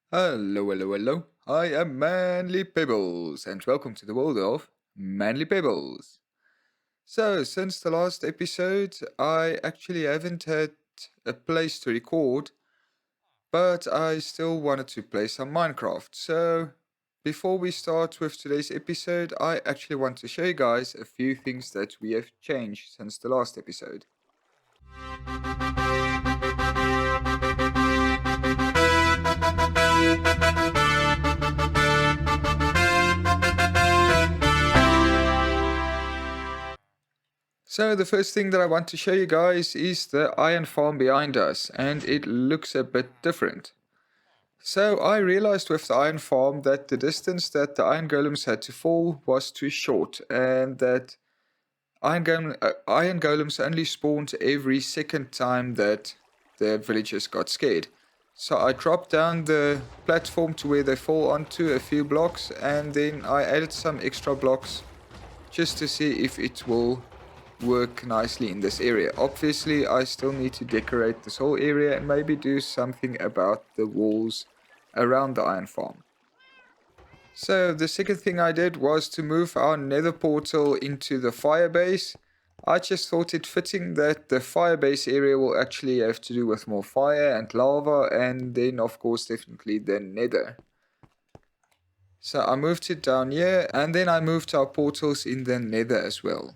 Hello, hello, hello. I am ManlyPebbles, and welcome to the world of ManlyPebbles. So, since the last episode, I actually haven't had a place to record, but I still wanted to play some Minecraft. So, before we start with today's episode, I actually want to show you guys a few things that we have changed since the last episode. So the first thing that I want to show you guys is the iron farm behind us, and it looks a bit different. So I realized with the iron farm that the distance that the iron golems had to fall was too short, and that iron golems only spawned every second time that the villagers got scared. So I dropped down the platform to where they fall onto a few blocks, and then I added some extra blocks just to see if it will work nicely in this area. Obviously, I still need to decorate this whole area and maybe do something about the walls around the iron farm. So the second thing I did was to move our nether portal into the fire base. I just thought it fitting that the fire base area will actually have to do with more fire and lava, and then of course definitely the nether. So I moved it down here, and then I moved our portals in the nether as well.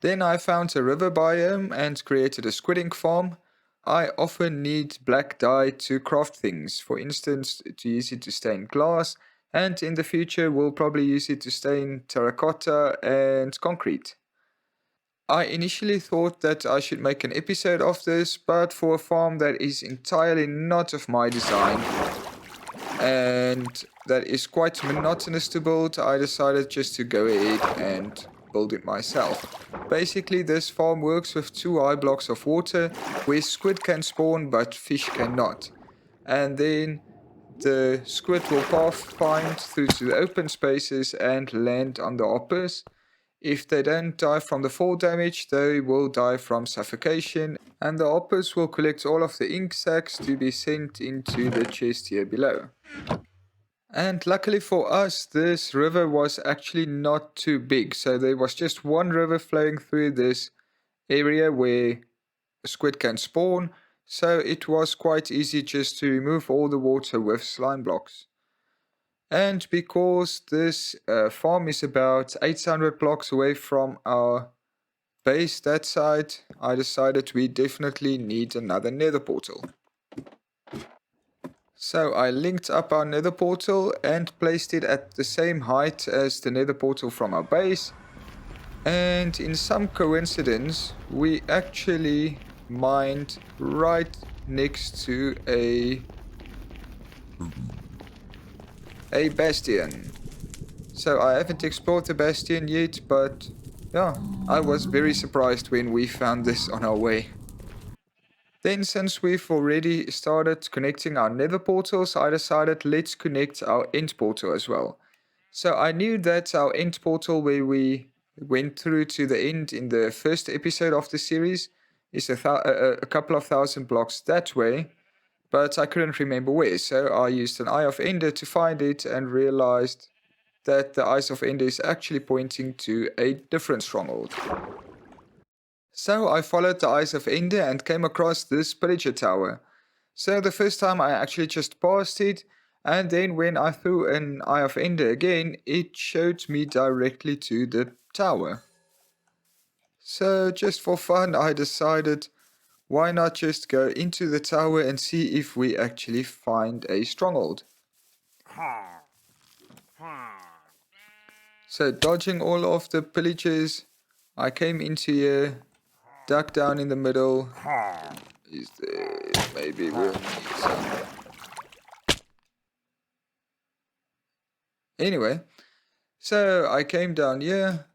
Then I found a river biome and created a Squid Ink Farm. I often need black dye to craft things, for instance to use it to stain glass, and in the future we'll probably use it to stain terracotta and concrete. I initially thought that I should make an episode of this, but for a farm that is entirely not of my design and that is quite monotonous to build, I decided just to go ahead and build it myself. Basically, this farm works with 2 high blocks of water where squid can spawn but fish cannot. And then the squid will pathfind through to the open spaces and land on the hoppers. If they don't die from the fall damage, they will die from suffocation, and the hoppers will collect all of the ink sacs to be sent into the chest here below. And luckily for us, this river was actually not too big, so there was just one river flowing through this area where squid can spawn, so it was quite easy just to remove all the water with slime blocks. And because this farm is about 800 blocks away from our base that side, I decided we definitely need another nether portal. So I linked up our nether portal and placed it at the same height as the nether portal from our base. And in some coincidence, we actually mined right next to a bastion. So I haven't explored the bastion yet, but yeah, I was very surprised when we found this on our way. Then since we've already started connecting our nether portals, I decided let's connect our end portal as well. So I knew that our end portal where we went through to the end in the first episode of the series is a couple of thousand blocks that way, but I couldn't remember where, so I used an Eye of Ender to find it and realized that the Eyes of Ender is actually pointing to a different stronghold. So I followed the Eyes of Ender and came across this pillager tower. So the first time I actually just passed it, and then when I threw an Eye of Ender again, it showed me directly to the tower. So just for fun, I decided why not just go into the tower and see if we actually find a stronghold. So dodging all of the pillagers, I came into here, duck down in the middle. Is there, maybe we'll need some. Anyway, so I came down here,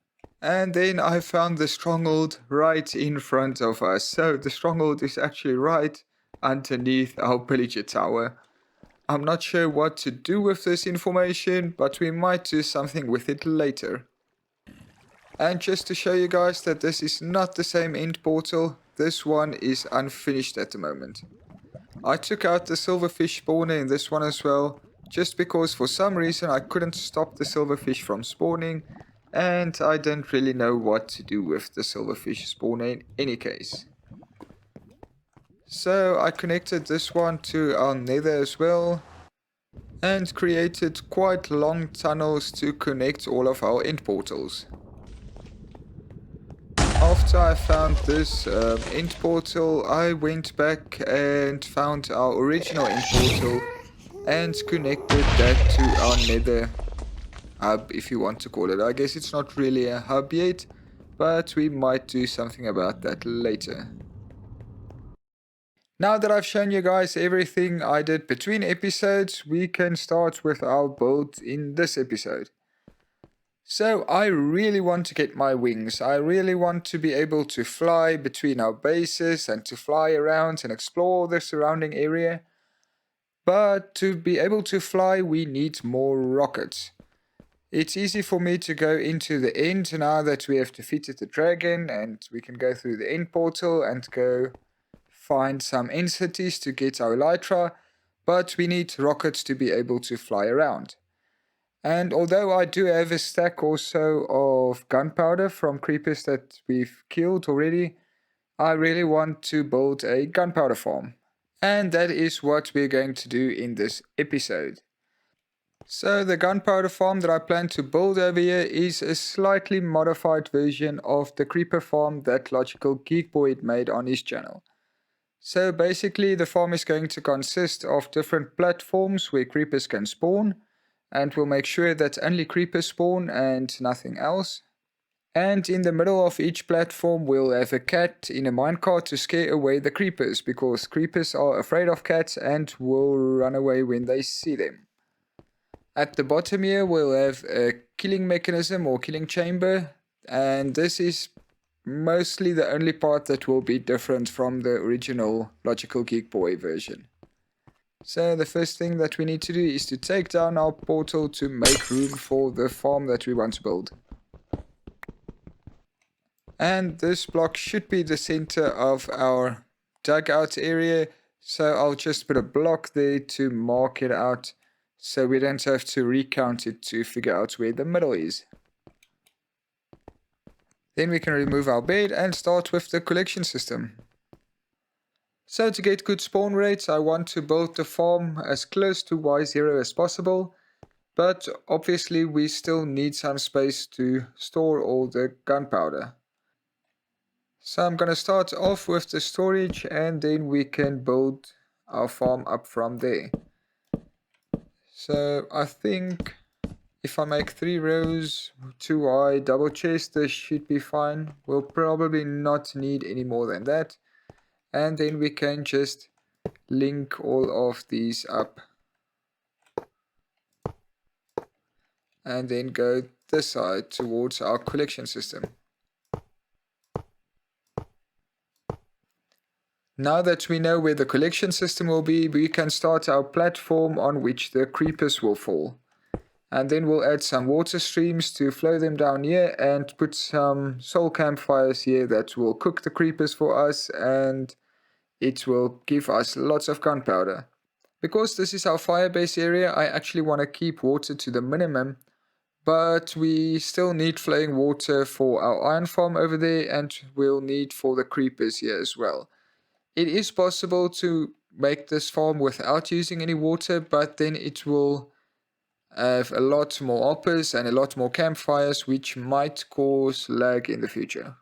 and then I found the stronghold right in front of us. So the stronghold is actually right underneath our pillager tower. I'm not sure what to do with this information, but we might do something with it later. And just to show you guys that this is not the same end portal, this one is unfinished at the moment. I took out the silverfish spawner in this one as well, just because for some reason I couldn't stop the silverfish from spawning, and I didn't really know what to do with the silverfish spawner in any case. So I connected this one to our nether as well, and created quite long tunnels to connect all of our end portals. After I found this end portal, I went back and found our original end portal and connected that to our nether hub, if you want to call it. I guess it's not really a hub yet, but we might do something about that later. Now that I've shown you guys everything I did between episodes, we can start with our build in this episode. So I really want to get my wings. I really want to be able to fly between our bases and to fly around and explore the surrounding area. But to be able to fly, we need more rockets. It's easy for me to go into the end now that we have defeated the dragon, and we can go through the end portal and go find some end cities to get our elytra, but we need rockets to be able to fly around. And although I do have a stack also of gunpowder from creepers that we've killed already, I really want to build a gunpowder farm. And that is what we're going to do in this episode. So the gunpowder farm that I plan to build over here is a slightly modified version of the creeper farm that Logical Geek Boy made on his channel. So basically the farm is going to consist of different platforms where creepers can spawn, and we'll make sure that only creepers spawn and nothing else. And in the middle of each platform we'll have a cat in a minecart to scare away the creepers, because creepers are afraid of cats and will run away when they see them. At the bottom here we'll have a killing mechanism or killing chamber, and this is mostly the only part that will be different from the original Logical Geek Boy version. So the first thing that we need to do is to take down our portal to make room for the farm that we want to build. And this block should be the center of our dugout area, so I'll just put a block there to mark it out so we don't have to recount it to figure out where the middle is. Then we can remove our bed and start with the collection system. So to get good spawn rates, I want to build the farm as close to Y0 as possible, but obviously we still need some space to store all the gunpowder. So I'm going to start off with the storage, and then we can build our farm up from there. So I think if I make 3 rows, 2 high, double chest, this should be fine. We'll probably not need any more than that. And then we can just link all of these up. And then go this side towards our collection system. Now that we know where the collection system will be, we can start our platform on which the creepers will fall. And then we'll add some water streams to flow them down here, and put some soul campfires here that will cook the creepers for us, and it will give us lots of gunpowder. Because this is our fire base area, I actually want to keep water to the minimum, but we still need flowing water for our iron farm over there, and we'll need for the creepers here as well. It is possible to make this farm without using any water, but then it will have a lot more hoppers and a lot more campfires, which might cause lag in the future.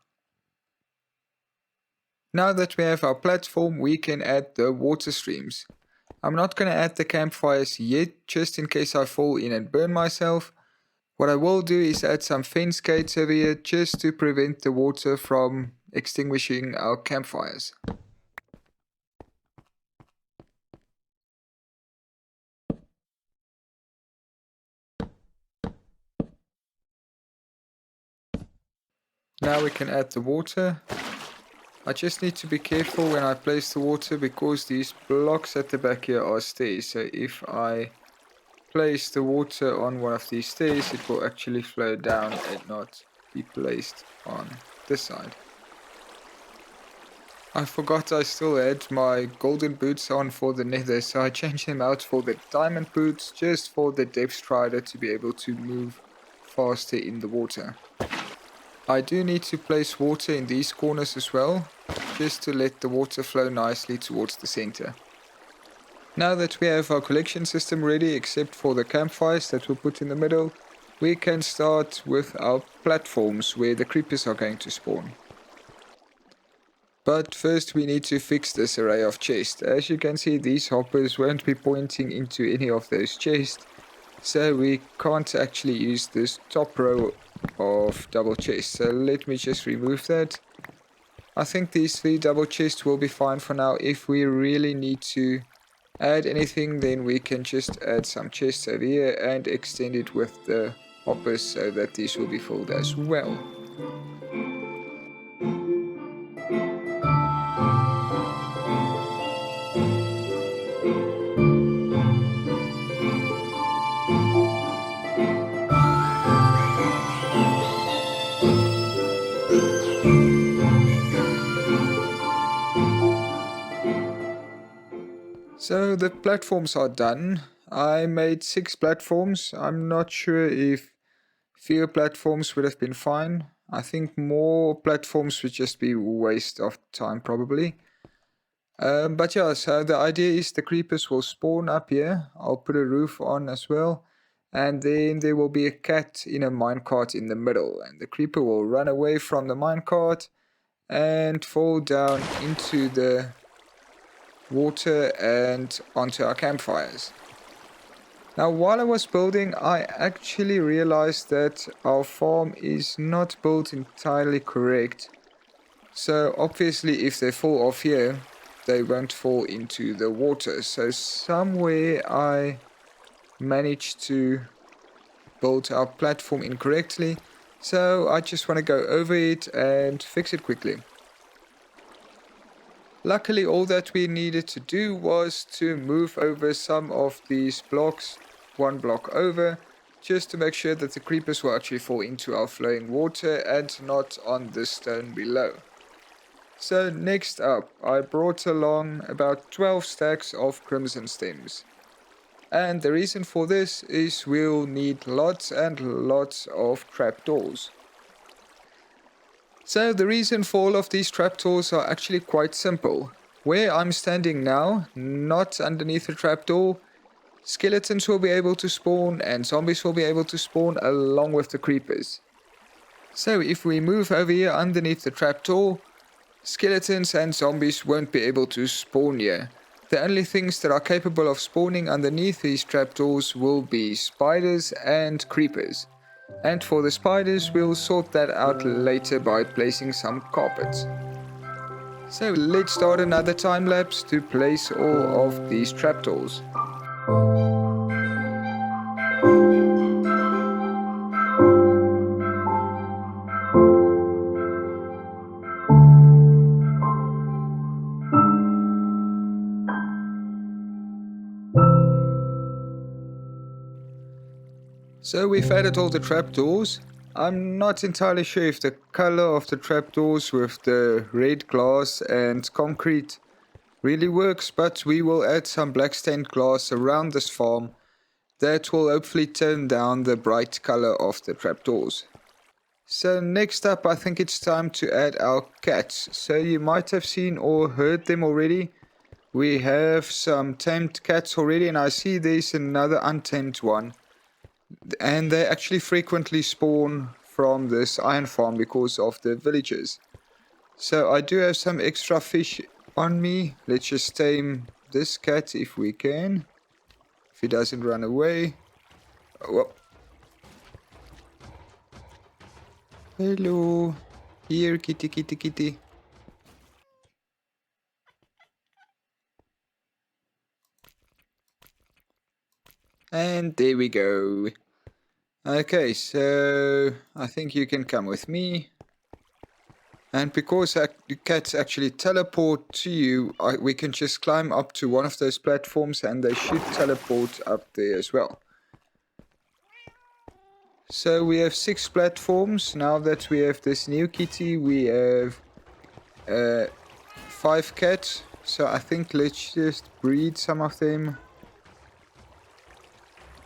Now that we have our platform, we can add the water streams. I'm not going to add the campfires yet, just in case I fall in and burn myself. What I will do is add some fence gates over here, just to prevent the water from extinguishing our campfires. Now we can add the water. I just need to be careful when I place the water, because these blocks at the back here are stairs. So if I place the water on one of these stairs, it will actually flow down and not be placed on this side. I forgot I still had my golden boots on for the nether, so I changed them out for the diamond boots, just for the depth strider to be able to move faster in the water. I do need to place water in these corners as well, just to let the water flow nicely towards the center. Now that we have our collection system ready, except for the campfires that we'll put in the middle, we can start with our platforms where the creepers are going to spawn. But first we need to fix this array of chests. As you can see, these hoppers won't be pointing into any of those chests, so we can't actually use this top row of double chests. So let me just remove that. I think these 3 double chests will be fine for now. If we really need to add anything, then we can just add some chests over here and extend it with the hoppers so that these will be filled as well. So the platforms are done. I made 6 platforms. I'm not sure if fewer platforms would have been fine. I think more platforms would just be a waste of time probably. But yeah, so the idea is the creepers will spawn up here. I'll put a roof on as well. And then there will be a cat in a minecart in the middle. And the creeper will run away from the minecart and fall down into the water and onto our campfires. Now, while I was building, I actually realized that our farm is not built entirely correct. So obviously if they fall off here, they won't fall into the water. So somewhere I managed to build our platform incorrectly. So I just want to go over it and fix it quickly. Luckily, all that we needed to do was to move over some of these blocks, 1 block over, just to make sure that the creepers will actually fall into our flowing water and not on the stone below. So next up, I brought along about 12 stacks of crimson stems. And the reason for this is we'll need lots and lots of trapdoors. So the reason for all of these trapdoors are actually quite simple. Where I'm standing now, not underneath a trapdoor, skeletons will be able to spawn and zombies will be able to spawn along with the creepers. So if we move over here underneath the trapdoor, skeletons and zombies won't be able to spawn here. The only things that are capable of spawning underneath these trapdoors will be spiders and creepers. And for the spiders, we'll sort that out later by placing some carpets. So let's start another time lapse to place all of these trapdoors. So we've added all the trapdoors. I'm not entirely sure if the color of the trapdoors with the red glass and concrete really works, but we will add some black stained glass around this farm that will hopefully tone down the bright color of the trapdoors. So next up, I think it's time to add our cats. So you might have seen or heard them already. We have some tamed cats already, and I see there's another untamed one. And they actually frequently spawn from this iron farm because of the villagers. So I do have some extra fish on me. Let's just tame this cat if we can. If he doesn't run away. Oh, well. Hello. Here, kitty, kitty, kitty. And there we go. Okay, so I think you can come with me. And because the cats actually teleport to you, we can just climb up to one of those platforms and they should teleport up there as well. So we have 6 platforms. Now that we have this new kitty, we have 5 cats, so I think let's just breed some of them.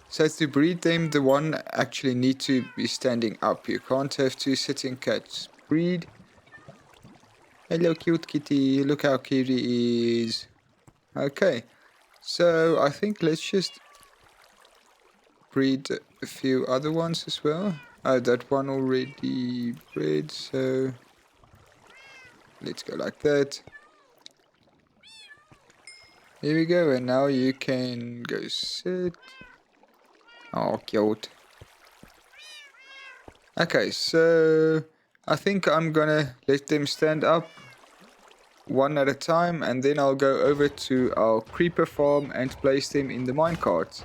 So to breed them, the one actually need to be standing up. You can't have 2 sitting cats. Breed. Hello cute kitty, look how cute he is. Okay, so I think let's just breed a few other ones as well. Oh, that one already bred, so let's go like that. Here we go, and now you can go sit. Oh, cute. Okay, so I think I'm gonna let them stand up one at a time, and then I'll go over to our creeper farm and place them in the minecart.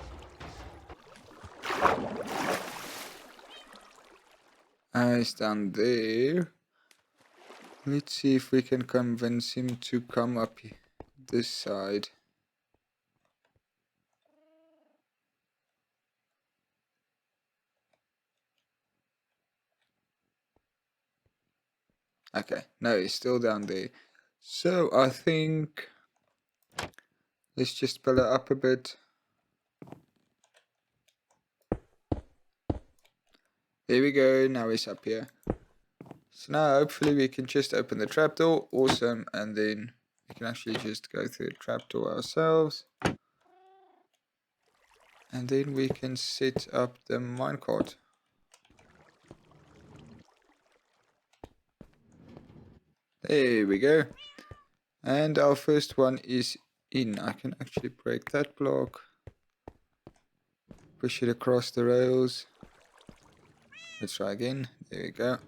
He's down there. Let's see if we can convince him to come up this side. Okay, no, he's still down there. So I think let's just pull it up a bit. There we go, now he's up here. So now hopefully we can just open the trapdoor. Awesome, and then we can actually just go through the trapdoor ourselves. And then we can set up the minecart. There we go. And our first one is in. I can actually break that block. Push it across the rails. Let's try again. There we go.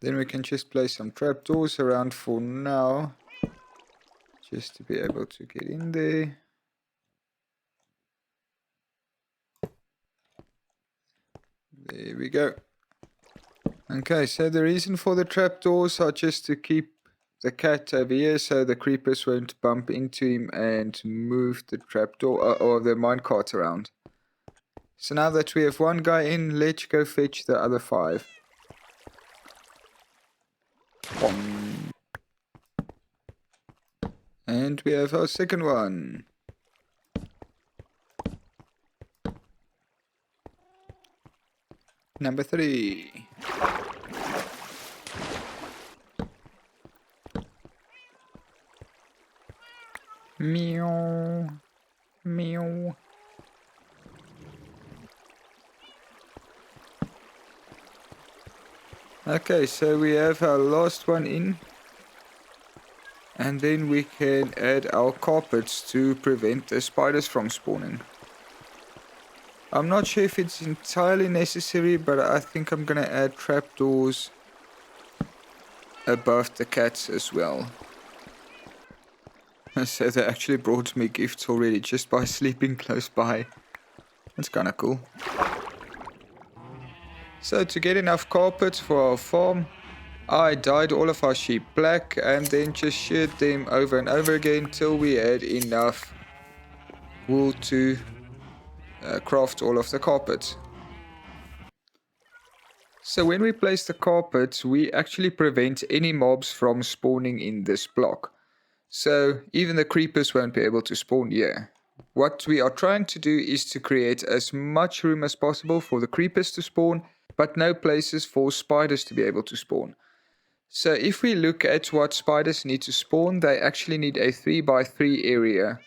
Then we can just place some trapdoors around for now. Just to be able to get in there. There we go. Okay, so the reason for the trapdoors are just to keep the cat over here so the creepers won't bump into him and move the trapdoor or the minecart around. So now that we have one guy in, let's go fetch the other 5. And we have our second one. Number 3. Meow. Meow. Okay, so we have our last one in. And then we can add our carpets to prevent the spiders from spawning. I'm not sure if it's entirely necessary, but I think I'm gonna add trapdoors above the cats as well. So they actually brought me gifts already just by sleeping close by. That's kinda cool. So to get enough carpets for our farm, I dyed all of our sheep black and then just sheared them over and over again till we had enough wool to craft all of the carpets. So when we place the carpets, we actually prevent any mobs from spawning in this block. So even the creepers won't be able to spawn here. What we are trying to do is to create as much room as possible for the creepers to spawn, but no places for spiders to be able to spawn. So if we look at what spiders need to spawn, they actually need a 3x3 area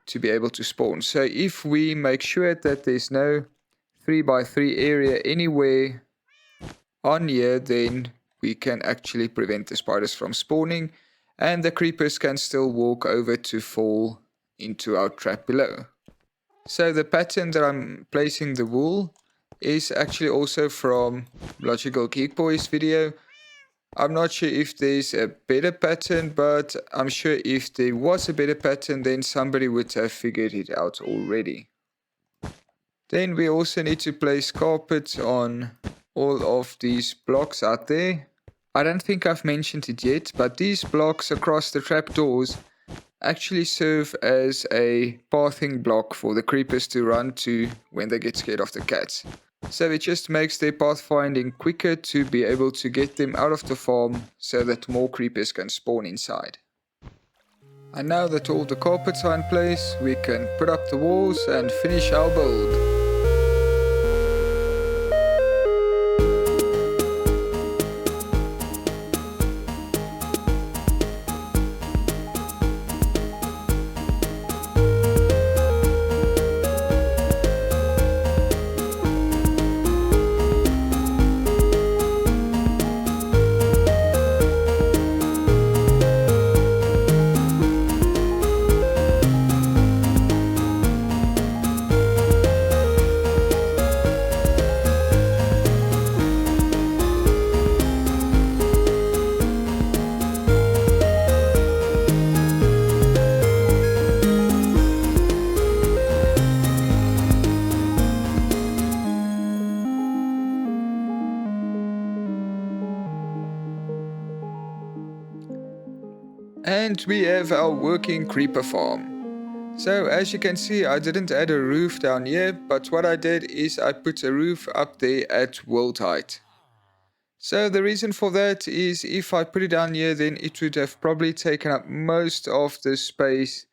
to be able to spawn. So if we make sure that there's no 3x3 area anywhere on here, then we can actually prevent the spiders from spawning, and the creepers can still walk over to fall into our trap below. So the pattern that I'm placing the wool is actually also from Logical Geek Boy's video. I'm not sure if there's a better pattern, but I'm sure if there was a better pattern, then somebody would have figured it out already. Then we also need to place carpets on all of these blocks out there. I don't think I've mentioned it yet, but these blocks across the trapdoors actually serve as a pathing block for the creepers to run to when they get scared of the cats. So it just makes their pathfinding quicker to be able to get them out of the farm so that more creepers can spawn inside. And now that all the carpets are in place, we can put up the walls and finish our build. And we have our working creeper farm. So as you can see, I didn't add a roof down here, but what I did is I put a roof up there at world height. So the reason for that is if I put it down here, then it would have probably taken up most of the space,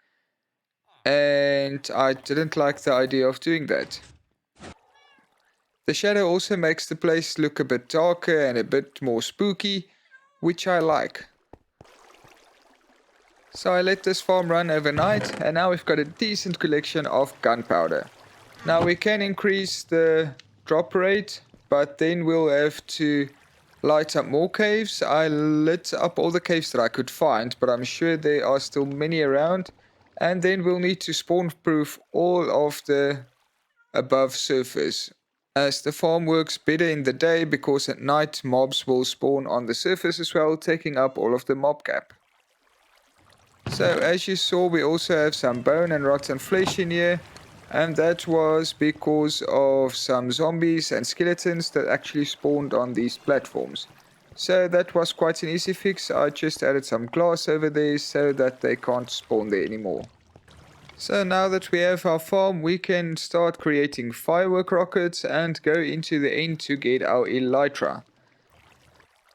and I didn't like the idea of doing that. The shadow also makes the place look a bit darker and a bit more spooky, which I like. So I let this farm run overnight, and now we've got a decent collection of gunpowder. Now we can increase the drop rate, but then we'll have to light up more caves. I lit up all the caves that I could find, but I'm sure there are still many around. And then we'll need to spawn proof all of the above surface, as the farm works better in the day, because at night mobs will spawn on the surface as well, taking up all of the mob cap. So as you saw, we also have some bone and rotten flesh in here, and that was because of some zombies and skeletons that actually spawned on these platforms. So that was quite an easy fix. I just added some glass over there so that they can't spawn there anymore. So now that we have our farm, we can start creating firework rockets and go into the end to get our elytra.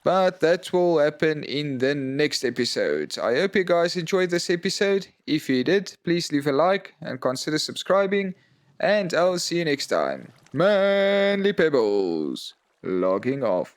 But that will happen in the next episode. I hope you guys enjoyed this episode. If you did, please leave a like and consider subscribing. And I'll see you next time. ManlyPebbles, logging off.